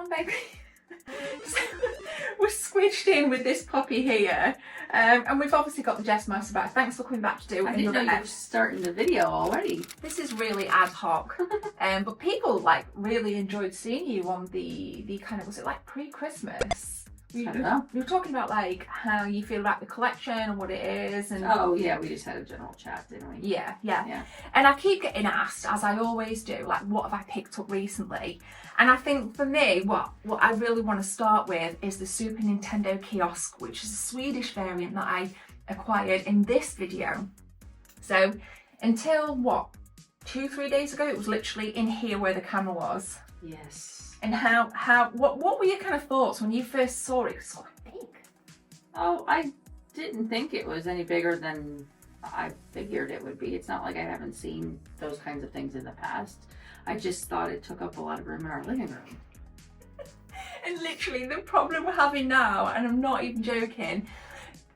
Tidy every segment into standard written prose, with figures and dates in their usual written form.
on, baby. So, we're squidged in with this puppy here, and we've obviously got the Jess mouse back. Thanks for coming back to do. I didn't know you were starting the video already. This is really ad hoc, but people like really enjoyed seeing you on the kind of, was it like pre-Christmas? I don't know. We were talking about like how you feel about the collection and what it is, and oh yeah, we just had a general chat, didn't we? Yeah. And I keep getting asked, as I always do, like what have I picked up recently? And I think for me, what I really want to start with is the Super Nintendo kiosk, which is a Swedish variant that I acquired in this video. So until 2-3 days ago, it was literally in here where the camera was. Yes. And what were your kind of thoughts when you first saw it? It's quite big. Oh, I didn't think it was any bigger than I figured it would be. It's not like I haven't seen those kinds of things in the past. I just thought it took up a lot of room in our living room. And literally the problem we're having now, and I'm not even joking,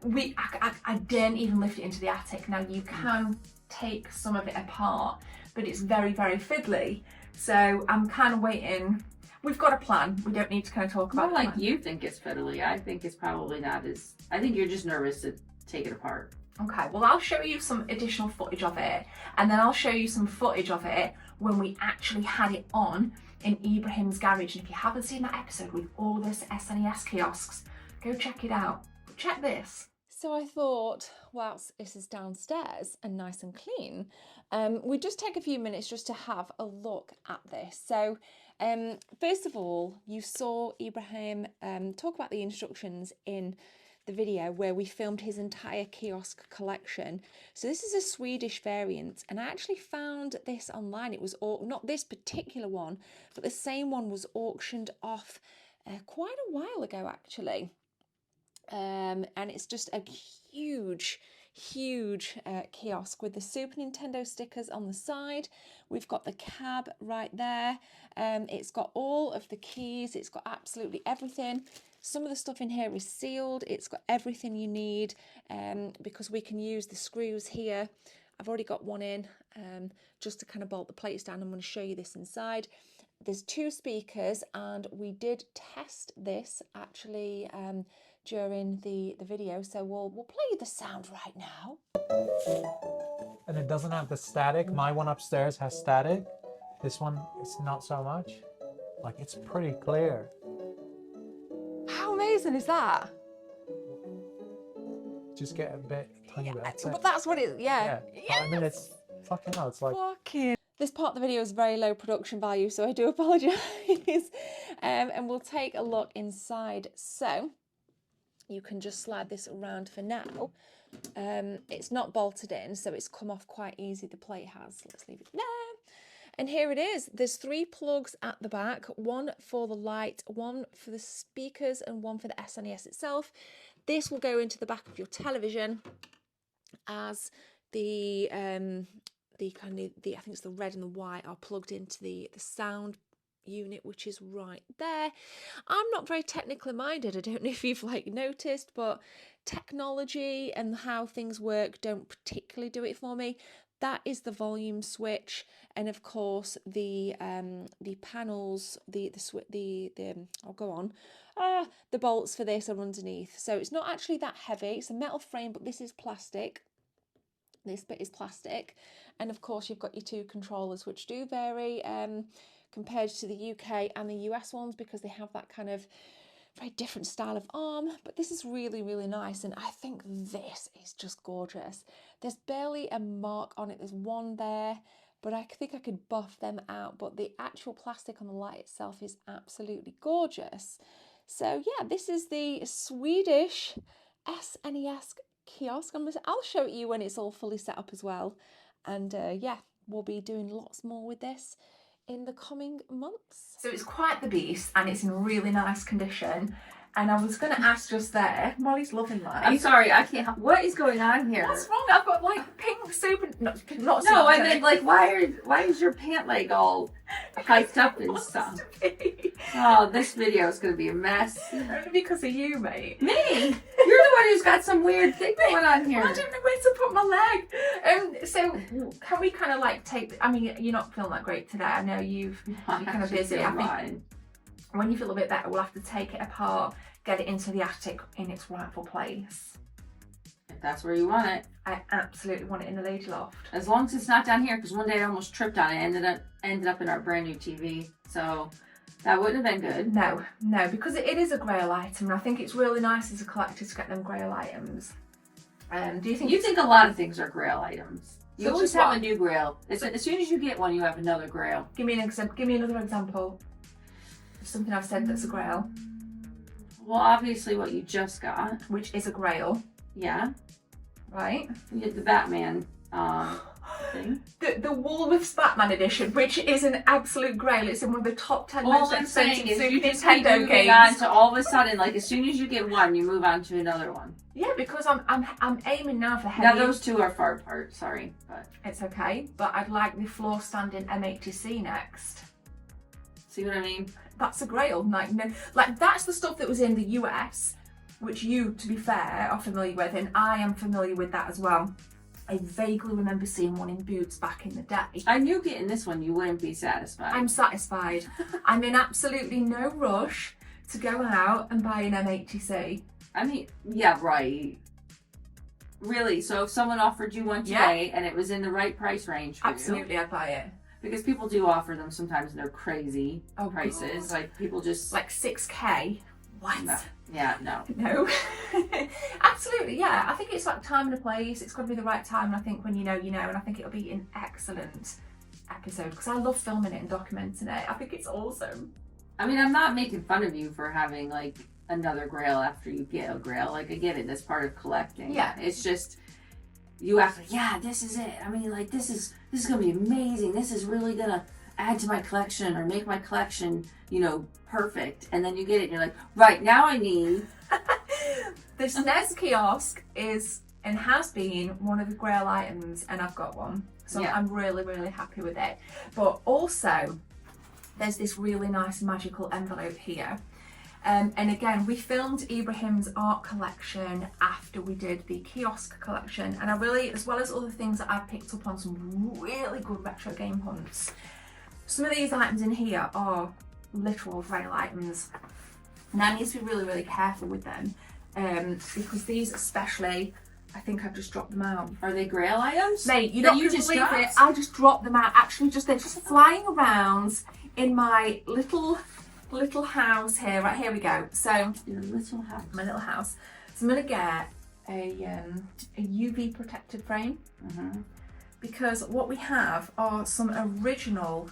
I didn't even lift it into the attic. Now you can take some of it apart, but it's very, very fiddly. So I'm kind of waiting. We've got a plan. We don't need to kind of talk about it. Like you think it's fiddly. I think it's probably not as... I think you're just nervous to take it apart. Okay, well I'll show you some additional footage of it, and then I'll show you some footage of it when we actually had it on in Ibrahim's garage. And if you haven't seen that episode with all this SNES kiosks, go check it out. But check this. So I thought, whilst this is downstairs and nice and clean, we'd just take a few minutes just to have a look at this. So first of all, you saw Ibrahim talk about the instructions in the video where we filmed his entire kiosk collection. So this is a Swedish variant, and I actually found this online. It was not this particular one, but the same one was auctioned off quite a while ago actually. And it's just a huge kiosk with the Super Nintendo stickers on the side. We've got the cab right there. It's got all of the keys. It's got absolutely everything. Some of the stuff in here is sealed. It's got everything you need because we can use the screws here. I've already got one in just to kind of bolt the plates down. I'm going to show you this inside. There's 2 speakers, and we did test this actually during the video, so we'll play the sound right now. And it doesn't have the static. My one upstairs has static. This one, it's not so much. Like, it's pretty clear. How amazing is that? Just get a bit, tiny bit. But that's what it, yeah. I mean, it's fucking hell. It's like... Fucking. This part of the video is very low production value, so I do apologise. And we'll take a look inside. So you can just slide this around for now. It's not bolted in, so it's come off quite easy. The plate has. Let's leave it there. And here it is. There's 3 plugs at the back, one for the light, one for the speakers, and one for the SNES itself. This will go into the back of your television as the kind of I think it's the red and the white are plugged into the sound unit, which is right there. I'm not very technically minded. I don't know if you've like noticed, but technology and how things work don't particularly do it for me. That is the volume switch, and of course the panels, the bolts for this are underneath. So it's not actually that heavy. It's a metal frame, but this is plastic. This bit is plastic, and of course you've got your 2 controllers, which do vary compared to the UK and the US ones because they have that kind of very different style of arm. But this is really, really nice, and I think this is just gorgeous. There's barely a mark on it. There's one there, but I think I could buff them out. But the actual plastic on the light itself is absolutely gorgeous. So yeah, this is the Swedish SNES kiosk. I'll show it you when it's all fully set up as well. And yeah, we'll be doing lots more with this in the coming months. So it's quite the beast, and it's in really nice condition. And I was going to ask just there, Molly's loving that. I'm sorry, I can't. What is going on here? What's wrong? I've got like pink super. Not no, I mean like why is your pant leg all hiked up and stuff? Oh, this video is going to be a mess. Only because of you, mate. Me? You're the one who's got some weird thing going on here. I don't know where to put my leg. So can we kind of like take? I mean, you're not feeling that great today. I know you're kind of busy. I think when you feel a bit better, we'll have to take it apart, get it into the attic in its rightful place. If that's where you want it. I absolutely want it in the lady loft. As long as it's not down here, because one day I almost tripped on it, ended up in our brand new TV. So that wouldn't have been good. No, because it is a grail item, and I think it's really nice as a collector to get them grail items. Do you think? You think a lot of things are grail items. You Such always as have what? a new grail. As soon as you get one, you have another grail. Give me an example. Give me another example of something I've said that's a grail, Well, obviously what you just got. which is a grail, Yeah. right? You get the Batman thing. The Woolworths Batman edition, which is an absolute grail. It's in one of the top 10 All most I'm saying expensive is Super you just keep Nintendo moving on games. to all of a sudden, like as soon as you get one, you move on to another one. Yeah, because I'm aiming now for Now heavy. those two are far apart, sorry. But It's okay, but I'd like the floor standing M80C next. see what I mean? That's a grail. Like that's the stuff that was in the US, which you, to be fair, are familiar with, and I am familiar with that as well. I vaguely remember seeing one in Boots back in the day. I knew getting this one you wouldn't be satisfied. I'm satisfied. I'm in absolutely no rush to go out and buy an M80C. I mean, yeah, right. Really, so if someone offered you one today and it was in the right price range for you, Absolutely, I'd buy it. because people do offer them sometimes and they're crazy Oh, prices. God. Like people just Like 6K. What? No. Yeah, no. No. Absolutely, yeah. I think it's like time and a place. It's got to be the right time. And I think when you know, and I think it'll be an excellent episode because I love filming it and documenting it. I think it's awesome. I mean, I'm not making fun of you for having like another grail after you get a grail. Like I get it, that's part of collecting. Yeah. It's just you act like, yeah, this is it. I mean, like this is gonna be amazing. This is really gonna add to my collection or make my collection, perfect. And then you get it and you're like, right, now I need The SNES kiosk is and has been one of the grail items, and I've got one. So Yeah. I'm really, really happy with it. But also, there's this really nice magical envelope here. And again, we filmed Ibrahim's art collection after we did the kiosk collection. And I really, as well as other things that I've picked up on some really good retro game hunts, some of these items in here are literal grail items. Now I need to be really, really careful with them because these especially, I think I've just dropped them out. Are they grail items? Mate, you That don't you believe just it. dropped? I just dropped them out. Actually, they're just flying around in my little house here. Right, here we go. So Your little house. my little house. So I'm gonna get a UV protected frame because what we have are some original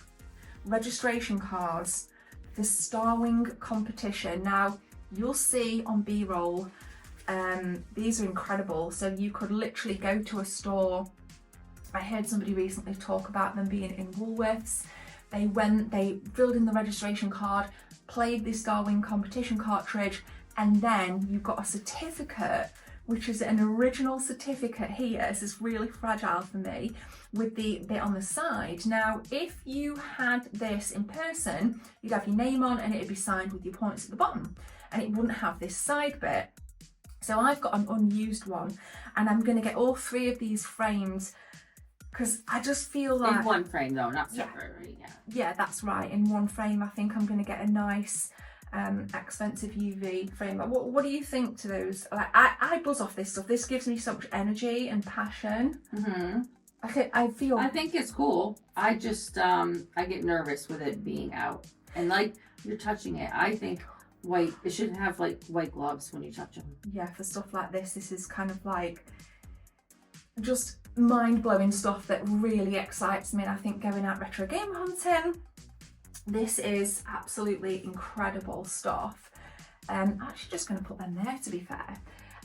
registration cards for Starwing competition. Now you'll see on B-roll, these are incredible. So you could literally go to a store. I heard somebody recently talk about them being in Woolworths. They filled in the registration card, played the Starwing competition cartridge, and then you got a certificate, which is an original certificate here. This is really fragile for me, with the bit on the side. Now, if you had this in person, you'd have your name on and it'd be signed with your points at the bottom, and it wouldn't have this side bit. So I've got an unused one, and I'm gonna get all three of these frames because I just feel like... In one frame though, not separate, right? Yeah. Yeah, that's right. In one frame, I think I'm going to get a nice, expensive UV frame. What do you think to those? Like, I buzz off this stuff. This gives me so much energy and passion. I feel. I think it's cool. I just I get nervous with it being out, and like you're touching it. I think it should have like white gloves when you touch them. Yeah, for stuff like this is kind of like just mind-blowing stuff that really excites me. And I think going out retro game hunting, this is absolutely incredible stuff. I'm actually just going to put them there, to be fair.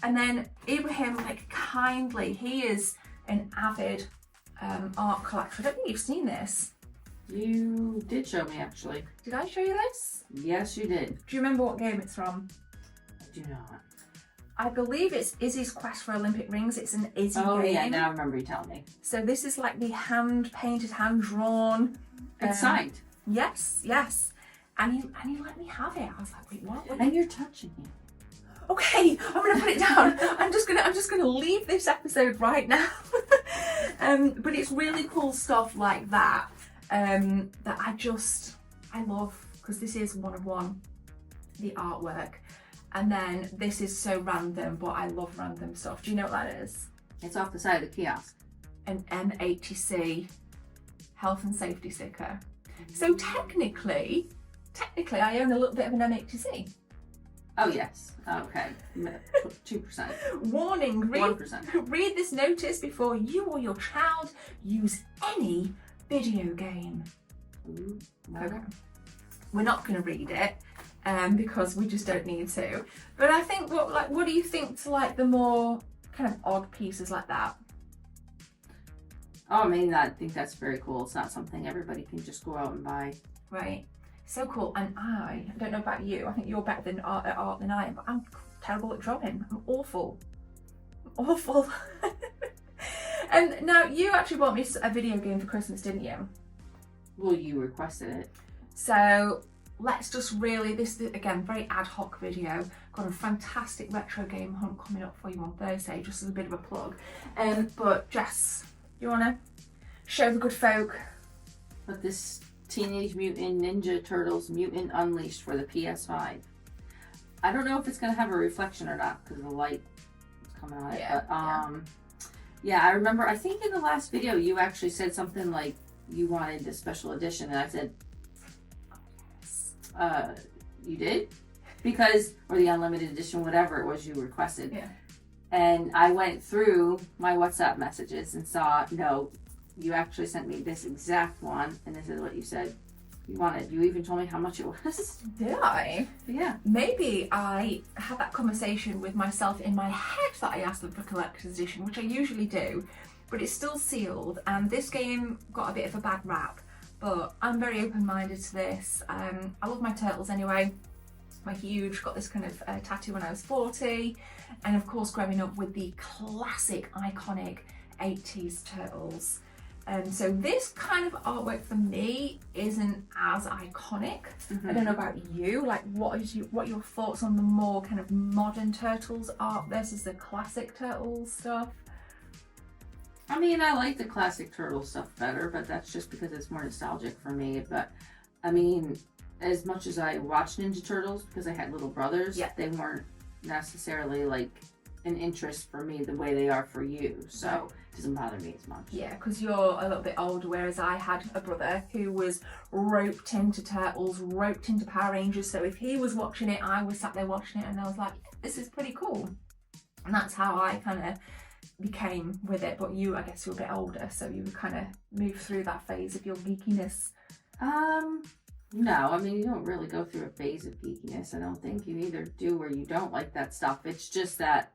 And then Ibrahim, he is an avid art collector. I don't think you've seen this. You did show me, actually. Did I show you this? Yes, you did. Do you remember what game it's from? I do not. I believe it's Izzy's Quest for Olympic Rings. It's an Izzy Oh game. yeah, now I remember you telling me. So this is like the hand-painted, hand-drawn. It's signed. Yes. And he let me have it. I was like, wait, what? And you're touching it. Okay, I'm gonna put it down. I'm just gonna leave this episode right now. But it's really cool stuff like that. That I love, because this is one of one. the artwork. And then this is so random, but I love random stuff. Do you know what that is? It's off the side of the kiosk. An NTC health and safety sticker. So technically I own a little bit of an NTC. Oh yes. Okay. 2%. Warning, 1%. read this notice before you or your child use any video game. Ooh, no. Okay. We're not going to read it because we just don't need to. But I think what do you think to like the more kind of odd pieces like that? Oh, I mean, I think that's very cool. It's not something everybody can just go out and buy. Right. So cool. And I don't know about you. I think you're better at art than I am, but I'm terrible at drawing. I'm awful. Awful. And now you actually bought me a video game for Christmas, didn't you? Well, you requested it. So let's just really, this is again very ad hoc video. Got a fantastic retro game hunt coming up for you on Thursday, just as a bit of a plug. But Jess, you wanna show the good folk? But this Teenage Mutant Ninja Turtles Mutant Unleashed for the PS5. I don't know if it's gonna have a reflection or not because the light is coming on it. Yeah, but yeah, I remember. I think in the last video you actually said something like you wanted the special edition, and I said, you did? Because, or the unlimited edition, whatever it was you requested. Yeah. And I went through my WhatsApp messages and saw, no, you actually sent me this exact one, and this is what you said you wanted. You even told me how much it was. Did I? Yeah. Maybe I had that conversation with myself in my head that I asked them for collector's edition, which I usually do, but it's still sealed, and this game got a bit of a bad rap. But I'm very open-minded to this. I love my turtles anyway. I'm huge, got this kind of tattoo when I was 40. And of course, growing up with the classic, iconic 80s turtles. So this kind of artwork for me isn't as iconic. I don't know about you, like what are your thoughts on the more kind of modern turtles art versus the classic turtles stuff? I mean, I like the classic turtle stuff better, but that's just because it's more nostalgic for me. But I mean, as much as I watched Ninja Turtles because I had little brothers, they weren't necessarily like an interest for me the way they are for you. So it doesn't bother me as much. Yeah, because you're a little bit older, whereas I had a brother who was roped into Turtles, roped into Power Rangers. So if he was watching it, I was sat there watching it, and I was like, this is pretty cool. And that's how I kind of became with it. But you, I guess you're a bit older, so you kind of moved through that phase of your geekiness. No, I mean, you don't really go through a phase of geekiness. I don't think you either do or you don't like that stuff. It's just that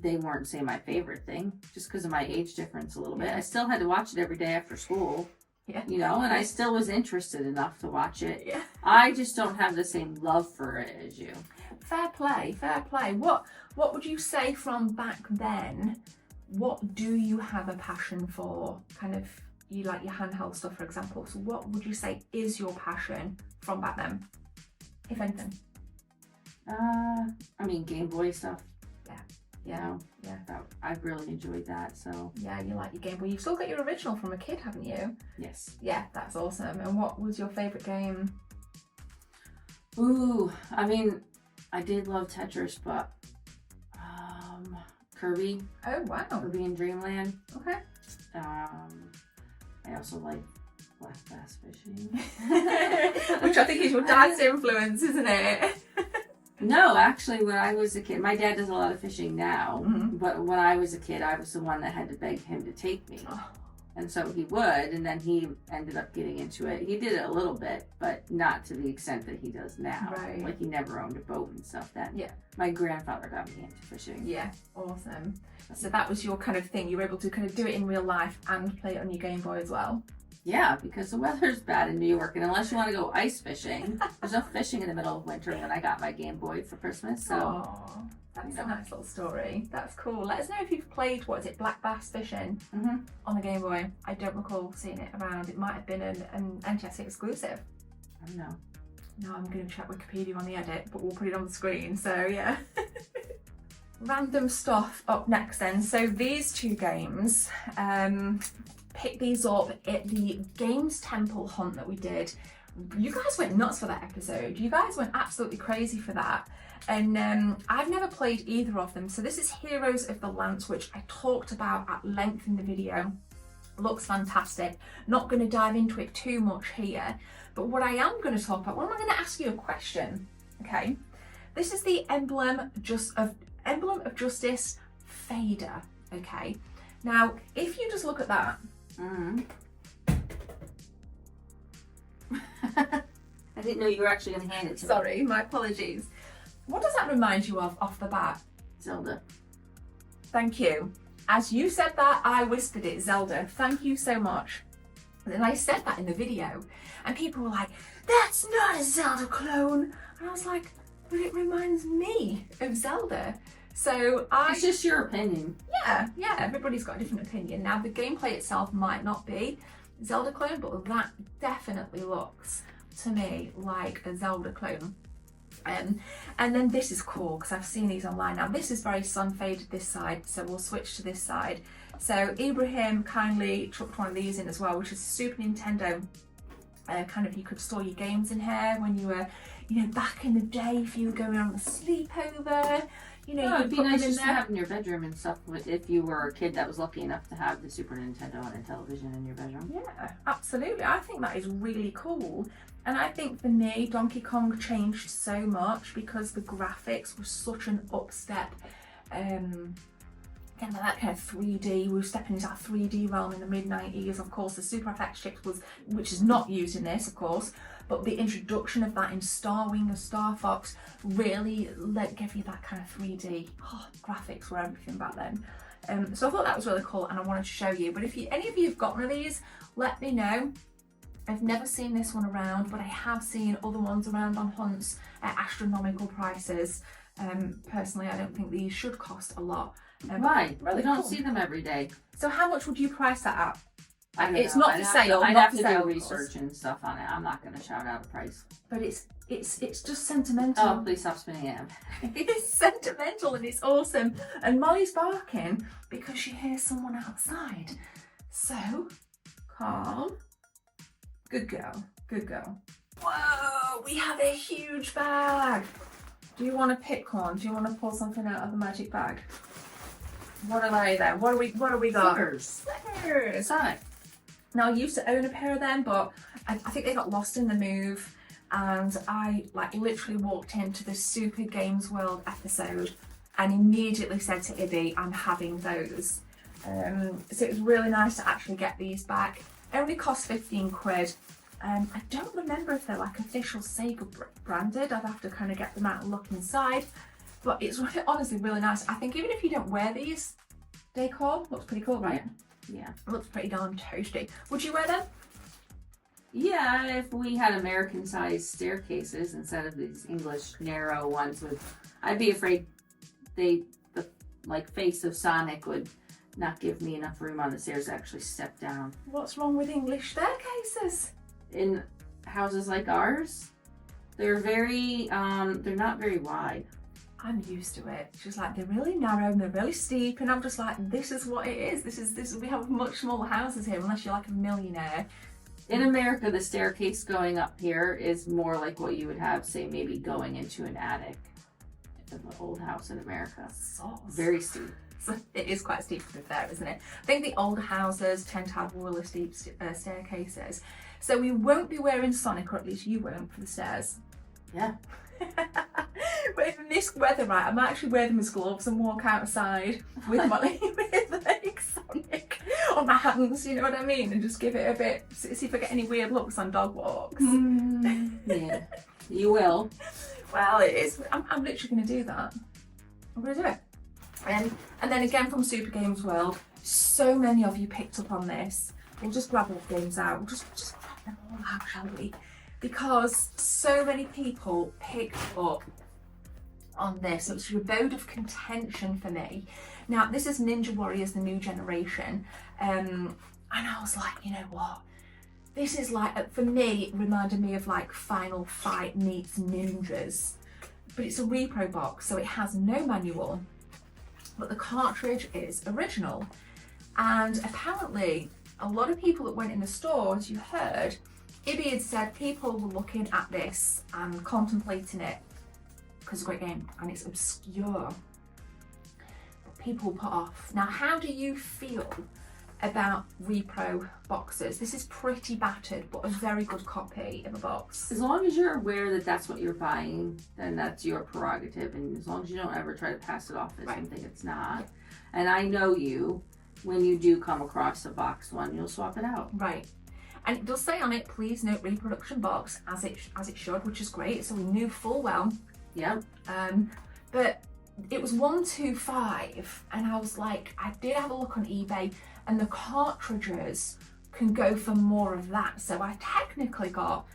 they weren't, say, my favorite thing, just because of my age difference a little bit. I still had to watch it every day after school, you know, and I still was interested enough to watch it. Yeah. I just don't have the same love for it as you. Fair play, fair play. What would you say from back then? What do you have a passion for? Kind of, you like your handheld stuff, for example. So what would you say is your passion from back then, if anything? I mean, Game Boy stuff. Yeah. I really enjoyed that. So yeah, you like your Game Boy. You've still got your original from a kid, haven't you? Yes. Yeah, that's awesome. And what was your favourite game? Ooh, I mean, I did love Tetris, but Kirby. Oh wow. Kirby in Dreamland. Okay. I also like black bass fishing. Which I think is your dad's influence, isn't it? No, actually, when I was a kid, my dad does a lot of fishing now, Mm-hmm. but when I was a kid, I was the one that had to beg him to take me. Oh. And so he would, and then he ended up getting into it. He did it a little bit, but not to the extent that he does now. Right. Like, he never owned a boat and stuff. That Yeah. My grandfather got me into fishing. Yeah, awesome. So that was your kind of thing. You were able to kind of do it in real life and play it on your Game Boy as well. Yeah, because the weather's bad in New York, and unless you want to go ice fishing, there's no fishing in the middle of winter when I got my Game Boy for Christmas. So Aww, that's a nice little story. That's cool. Let us know if you've played, what is it, black bass fishing on the Game Boy. I don't recall seeing it around. It might have been an NTS Exclusive. I don't know. No, I'm going to check Wikipedia on the edit, but we'll put it on the screen, so yeah. Random stuff up next then. So these two games, picked these up at the Games Temple hunt that we did you guys went nuts for that episode. You guys went absolutely crazy for that. And I've never played either of them. So this is Heroes of the Lance, which I talked about at length in the video. Looks fantastic. Not going to dive into it too much here. But what I am going to talk about, well, I'm going to ask you a question. Okay. This is the Emblem of Justice fader. Okay. Now, if you just look at that. I didn't know you were actually going to hand it to me. Sorry, my apologies. What does that remind you of off the bat? Zelda. Thank you. As you said that, I whispered it, Zelda. Thank you so much. And I said that in the video, and people were like, that's not a Zelda clone. And I was like, but it reminds me of Zelda. So It's just your opinion. Yeah, everybody's got a different opinion. Now, the gameplay itself might not be Zelda clone, but that definitely looks to me like a Zelda clone. And then this is cool because I've seen these online. Now this is very sun faded this side, so we'll switch to this side. So Ibrahim kindly chucked one of these in as well, which is Super Nintendo. Kind of, you could store your games in here when you were, back in the day, if you were going on a sleepover. It'd be nice just to have in your bedroom and stuff if you were a kid that was lucky enough to have the Super Nintendo and a television in your bedroom. Yeah, absolutely. I think that is really cool. And I think for me, Donkey Kong changed so much because the graphics were such an upstep. Again, that kind of 3D, we were stepping into that 3D realm in the mid-90s. Of course, the Super FX chip which is not used in this, of course, but the introduction of that in Star Wing and Star Fox really gave you that kind of 3D. Graphics were everything back then. So I thought that was really cool and I wanted to show you. But if any of you have got one of these, let me know. I've never seen this one around, but I have seen other ones around on hunts at astronomical prices. Personally, I don't think these should cost a lot. Right, really we don't cool. see them every day. So how much would you price that at? I don't It's know. not for sale. I'd not have for to sale, do of course. research and stuff on it. I'm not going to shout out a price. But it's just sentimental. Oh, please stop spinning it. It's sentimental and it's awesome. And Molly's barking because she hears someone outside. So calm. Good girl. Good girl. Whoa, we have a huge bag. Do you want to pick one? Do you want to pull something out of the magic bag? What are they then? What do we got? Slippers. Sonic. Now, I used to own a pair of them, but I think they got lost in the move. And I literally walked into the Super Games World episode and immediately said to Ibby, I'm having those. So it was really nice to actually get these back. It only cost 15 quid. I don't remember if they're official Sega branded. I'd have to kind of get them out and look inside. But it's honestly really nice. I think even if you don't wear these, decor looks pretty cool, right? Yeah. It looks pretty darn toasty. Would you wear them? Yeah, if we had American-sized staircases instead of these English narrow ones, I'd be afraid the face of Sonic would not give me enough room on the stairs to actually step down. What's wrong with English staircases? In houses like ours, they're they're not very wide. I'm used to it. It's just they're really narrow and they're really steep, and I'm just this is what it is. This is we have much smaller houses here unless you're a millionaire. In America, the staircase going up here is more like what you would have, say, maybe going into an attic in an old house in America. Sauce. Very steep. It is quite steep to be fair, isn't it? I think the older houses tend to have really steep staircases. So we won't be wearing Sonic, or at least you won't, for the stairs. Yeah. But in this weather, right, I might actually wear them as gloves and walk outside with Sonic on my hands, you know what I mean? And just give it a bit, see if I get any weird looks on dog walks. Yeah, you will. Well, it is. I'm literally going to do that. I'm going to do it. And then again from Super Games World, so many of you picked up on this. We'll just grab all the games out. We'll just grab them all out, shall we? Because so many people picked up on this. It was a abode of contention for me. Now, this is Ninja Warriors, the new generation. And I was like, you know what? This is for me, it reminded me of Final Fight meets Ninjas. But it's a repro box, so it has no manual. But the cartridge is original. And apparently, a lot of people that went in the store, as you heard, Ibby had said people were looking at this and contemplating it because it's a great game and it's obscure. But people put off. Now, how do you feel about repro boxes? This is pretty battered, but a very good copy of a box. As long as you're aware that that's what you're buying, then that's your prerogative. And as long as you don't ever try to pass it off as something it's not. Yeah. And I know you, when you do come across a box one, you'll swap it out. Right. And it does say on it, please note reproduction box, as it should, which is great. So we knew full well. Yeah. But it was 125, and I was like, I did have a look on eBay, and the cartridges can go for more of that. So I technically got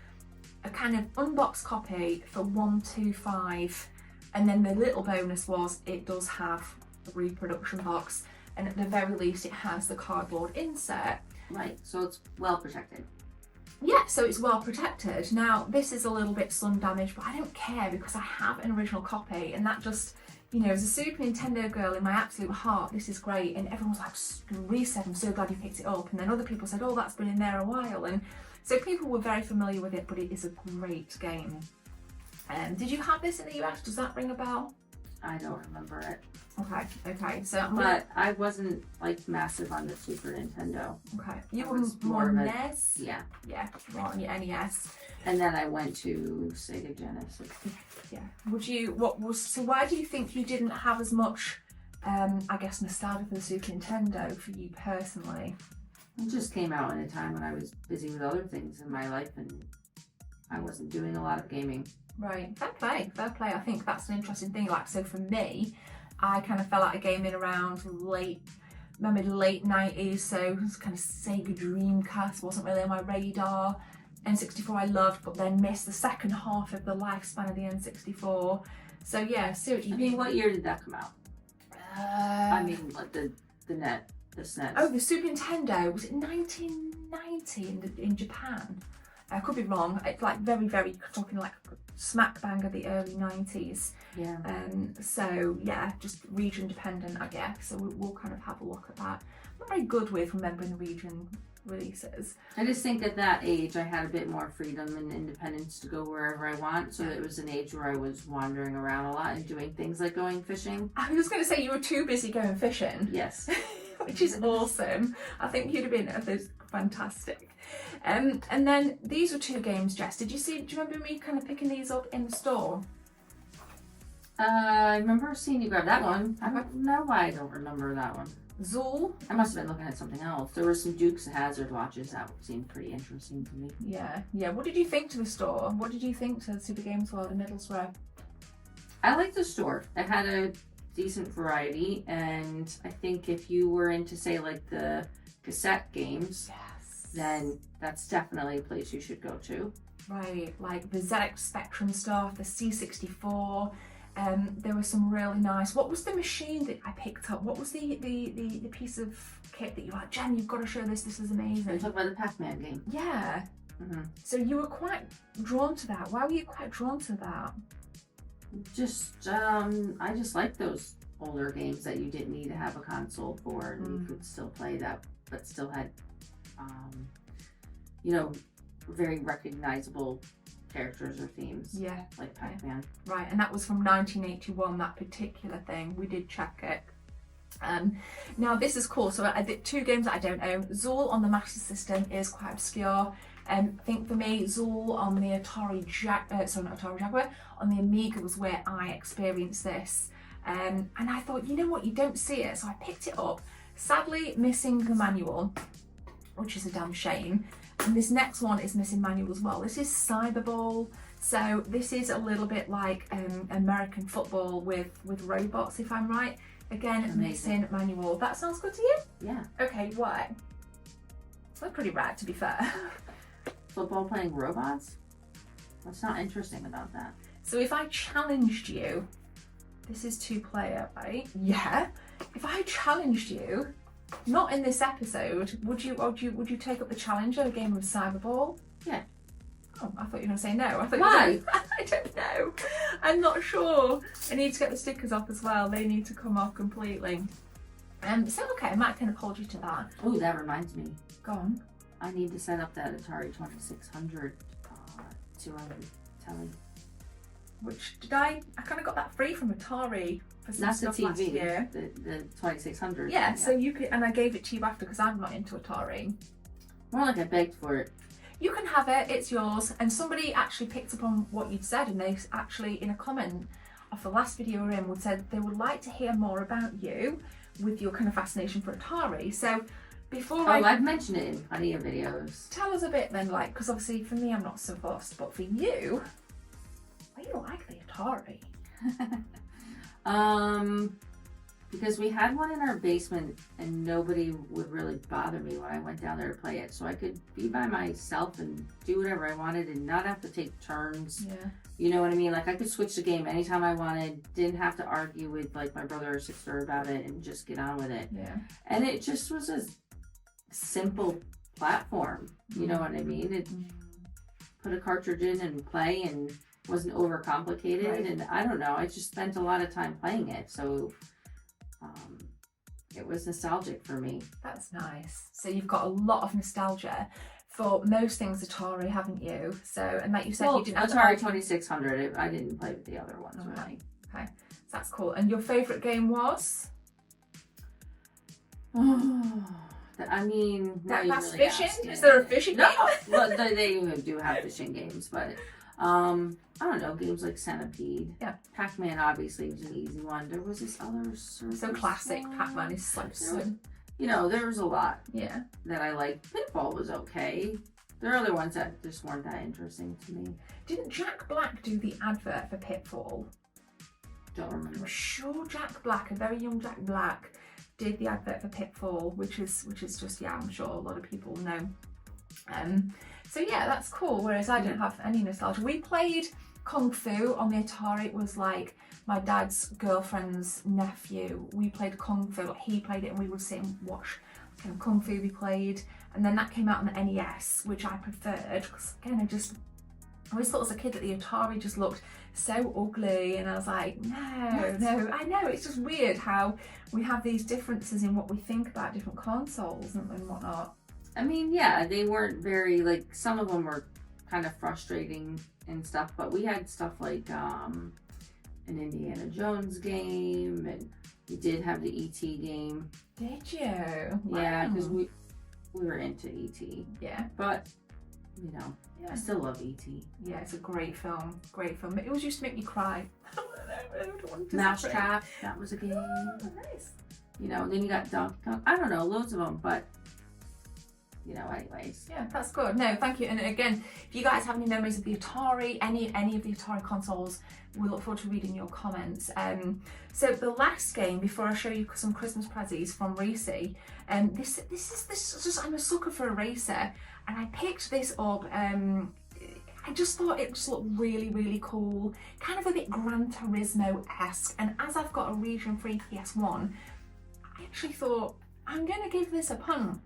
a kind of unboxed copy for 125, and then the little bonus was it does have a reproduction box, and at the very least it has the cardboard insert. Right, so it's well protected. Yeah, so it's well protected. Now, this is a little bit sun damaged, but I don't care because I have an original copy, and that just, you know, as a Super Nintendo girl in my absolute heart, this is great. And everyone was like, Reset, I'm so glad you picked it up. And then other people said, oh, that's been in there a while. And so people were very familiar with it, but it is a great game. Did you have this in the US? Does that ring a bell? I don't remember it. Okay. So, but I wasn't like massive on the Super Nintendo. Okay, you I were was more more of a- NES. Yeah. Yeah, more on your NES. And then I went to Sega Genesis. Yeah. So why do you think you didn't have as much, I guess, nostalgia for the Super Nintendo for you personally? It just came out in a time when I was busy with other things in my life and I wasn't doing a lot of gaming. Right, fair play. I think that's an interesting thing. Like, so for me, I kind of fell out of gaming around late 90s, so it was kind of Sega Dreamcast wasn't really on my radar. N64 I loved, but then missed the second half of the lifespan of the N64. So yeah, see what you I mean, what year did that come out? I mean, like the SNES. Oh, the Super Nintendo, was it 1990 in Japan? I could be wrong. It's like very, talking like smack bang of the early 90s. Yeah. So yeah, just region dependent, I guess. So we'll kind of have a look at that. I'm not very good with remembering the region releases. I just think at that age I had a bit more freedom and independence to go wherever I want. So it was an age where I was wandering around a lot and doing things like going fishing. I was going to say you were too busy going fishing. Yes. Which is awesome. I think you'd have been fantastic. And then these were two games, Jess. Do you remember me kind of picking these up in the store? I remember seeing you grab that one. I don't know why I don't remember that one. Zool. I must have been looking at something else. There were some Dukes of Hazzard watches that seemed pretty interesting to me. Yeah. What did you think to the store? What did you think to Super Games World in Middlesbrough? I liked the store. It had a decent variety, and I think if you were into, say, like the cassette games, then that's definitely a place you should go to. Right, like the ZX Spectrum stuff, the C64. There was some really nice. What was the machine that I picked up? What was the piece of kit that you were like, Jen, you've got to show this. This is amazing. You talk about the Pac-Man game. Yeah. Mm-hmm. So you were quite drawn to that. Why were you quite drawn to that? I just like those older games that you didn't need to have a console for, and you could still play that, but still had, very recognizable characters or themes. Yeah. Like Pac-Man. Right, and that was from 1981, that particular thing. We did check it. Now this is cool. So I did two games that I don't own. Zool on the Master System is quite obscure. I think for me, Zool on the Jaguar, on the Amiga was where I experienced this. And I thought, you know what, you don't see it. So I picked it up, sadly missing the manual, which is a damn shame. And this next one is missing manual as well. This is Cyberball. So this is a little bit like American football with robots, if I'm right. Again, Amazing. missing manual. That sounds good to you? Yeah. Okay, why? They're pretty rad, to be fair. Football playing robots? What's not interesting about that? So if I challenged you, this is 2-player, right? Yeah. If I challenged you, not in this episode, would you take up the challenge of a game of Cyberball? Yeah. Oh, I thought you were going to say no. I thought Why? You were gonna... I don't know. I'm not sure. I need to get the stickers off as well. They need to come off completely. So okay, I might kind of hold you to that. Oh, that reminds me. Go on. I need to set up that Atari 2600 to telly. Which did I kind of got that free from Atari for some Not the stuff last TV, year. the 2600. Yeah, so you could, and I gave it to you after because I'm not into Atari. More like I begged for it. You can have it, it's yours. And somebody actually picked up on what you'd said, and they actually, in a comment of the last video we're in, would said they would like to hear more about you with your kind of fascination for Atari. So before I've mentioned it in plenty of videos. Tell us a bit then, like, because obviously for me I'm not so fussed, but for you, why do you like the Atari? Because we had one in our basement and nobody would really bother me when I went down there to play it. So I could be by myself and do whatever I wanted and not have to take turns. Yeah. You know what I mean? Like I could switch the game anytime I wanted, didn't have to argue with like my brother or sister about it and just get on with it. Yeah. And it just was a simple platform. You know what I mean? It put a cartridge in and play and wasn't overcomplicated. Right. And I don't know, I just spent a lot of time playing it. So it was nostalgic for me. That's nice. So you've got a lot of nostalgia for most things Atari, haven't you? So, and like you said, you didn't have Atari 2600. I didn't play with the other ones really. Okay, so that's cool. And your favourite game was? I mean, That's really fishing? asking. Is there a fishing No, game? well, they do have fishing games, but I don't know, games like Centipede. Yeah. Pac-Man obviously was an easy one. There was this other So classic. Pac-Man is so. You know, there was a lot Yeah. that I liked. Pinball was okay. There are other ones that just weren't that interesting to me. Didn't Jack Black do the advert for Pitfall? Don't remember. I'm sure Jack Black, a very young Jack Black, did the advert for Pitfall, which is just, yeah, I'm sure a lot of people know. So yeah, that's cool. Whereas I didn't have any nostalgia. We played Kung Fu on the Atari. It was like my dad's girlfriend's nephew. We played Kung Fu. He played it, and we would sit and watch kind of Kung Fu be played. And then that came out on the NES, which I preferred because again, I always thought as a kid that the Atari just looked so ugly, and I was like, no, I know, it's just weird how we have these differences in what we think about different consoles and whatnot. I mean, yeah, they weren't very, like, some of them were kind of frustrating and stuff, but we had stuff like an Indiana Jones game, and we did have the E.T. game. Did you? Yeah, because we were into E.T. Yeah. But, you know, I still love E.T. Yeah, it's a great film. Great film. It always used to make me cry. Mousetrap, that was a game. Oh, nice. You know, then you got Donkey Kong. I don't know, loads of them, but, you know, anyways. Yeah, that's good. No, thank you. And again, if you guys have any memories of the Atari, any of the Atari consoles, we look forward to reading your comments. So the last game, before I show you some Christmas prezzies from Reese, this is just, I'm a sucker for a racer, and I picked this up. I just thought it just looked really, really cool, kind of a bit Gran Turismo-esque. And as I've got a region-free PS1, I actually thought I'm going to give this a punt.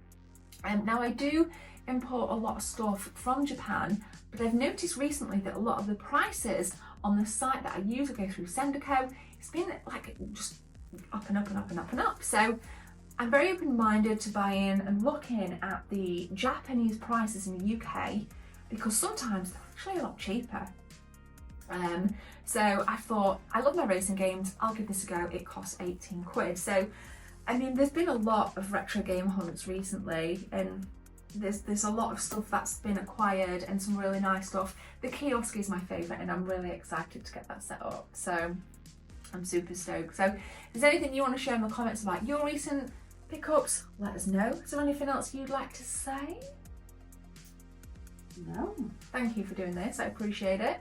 Now I do import a lot of stuff from Japan, but I've noticed recently that a lot of the prices on the site that I use, I go through Sendico, it's been like just up and up and up and up and up. So I'm very open-minded to buying and looking at the Japanese prices in the UK, because sometimes they're actually a lot cheaper. So I thought, I love my racing games, I'll give this a go. It costs 18 quid. So I mean, there's been a lot of retro game hunts recently, and there's a lot of stuff that's been acquired and some really nice stuff. The kiosk is my favourite, and I'm really excited to get that set up. So I'm super stoked. So if there's anything you want to share in the comments about your recent pickups, let us know. Is there anything else you'd like to say? No. Thank you for doing this. I appreciate it.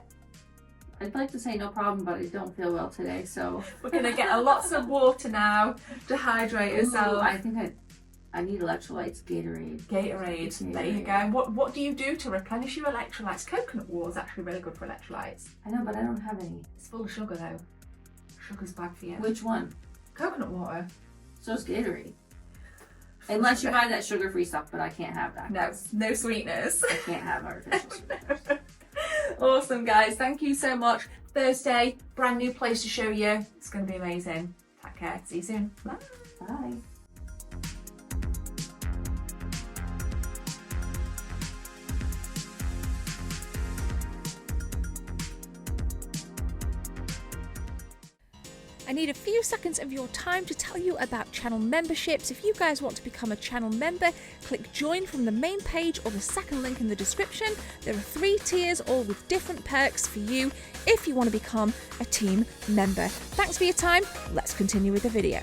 I'd like to say no problem, but I don't feel well today, so We're gonna get lots of water now to hydrate yourself. I think I need electrolytes, Gatorade. There you go. What do you do to replenish your electrolytes? Coconut water is actually really good for electrolytes. I know, but I don't have any. It's full of sugar though. Sugar's bad for you. Which one? Coconut water. So's Gatorade. Unless you buy that sugar-free stuff, but I can't have that. No sweetness. I can't have artificial sweeteners. Awesome, guys. Thank you so much. Thursday, brand new place to show you. It's going to be amazing. Take care. See you soon. Bye. Bye. I need a few seconds of your time to tell you about channel memberships. If you guys want to become a channel member, click join from the main page or the second link in the description. There are 3 tiers, all with different perks for you if you want to become a team member. Thanks for your time. Let's continue with the video.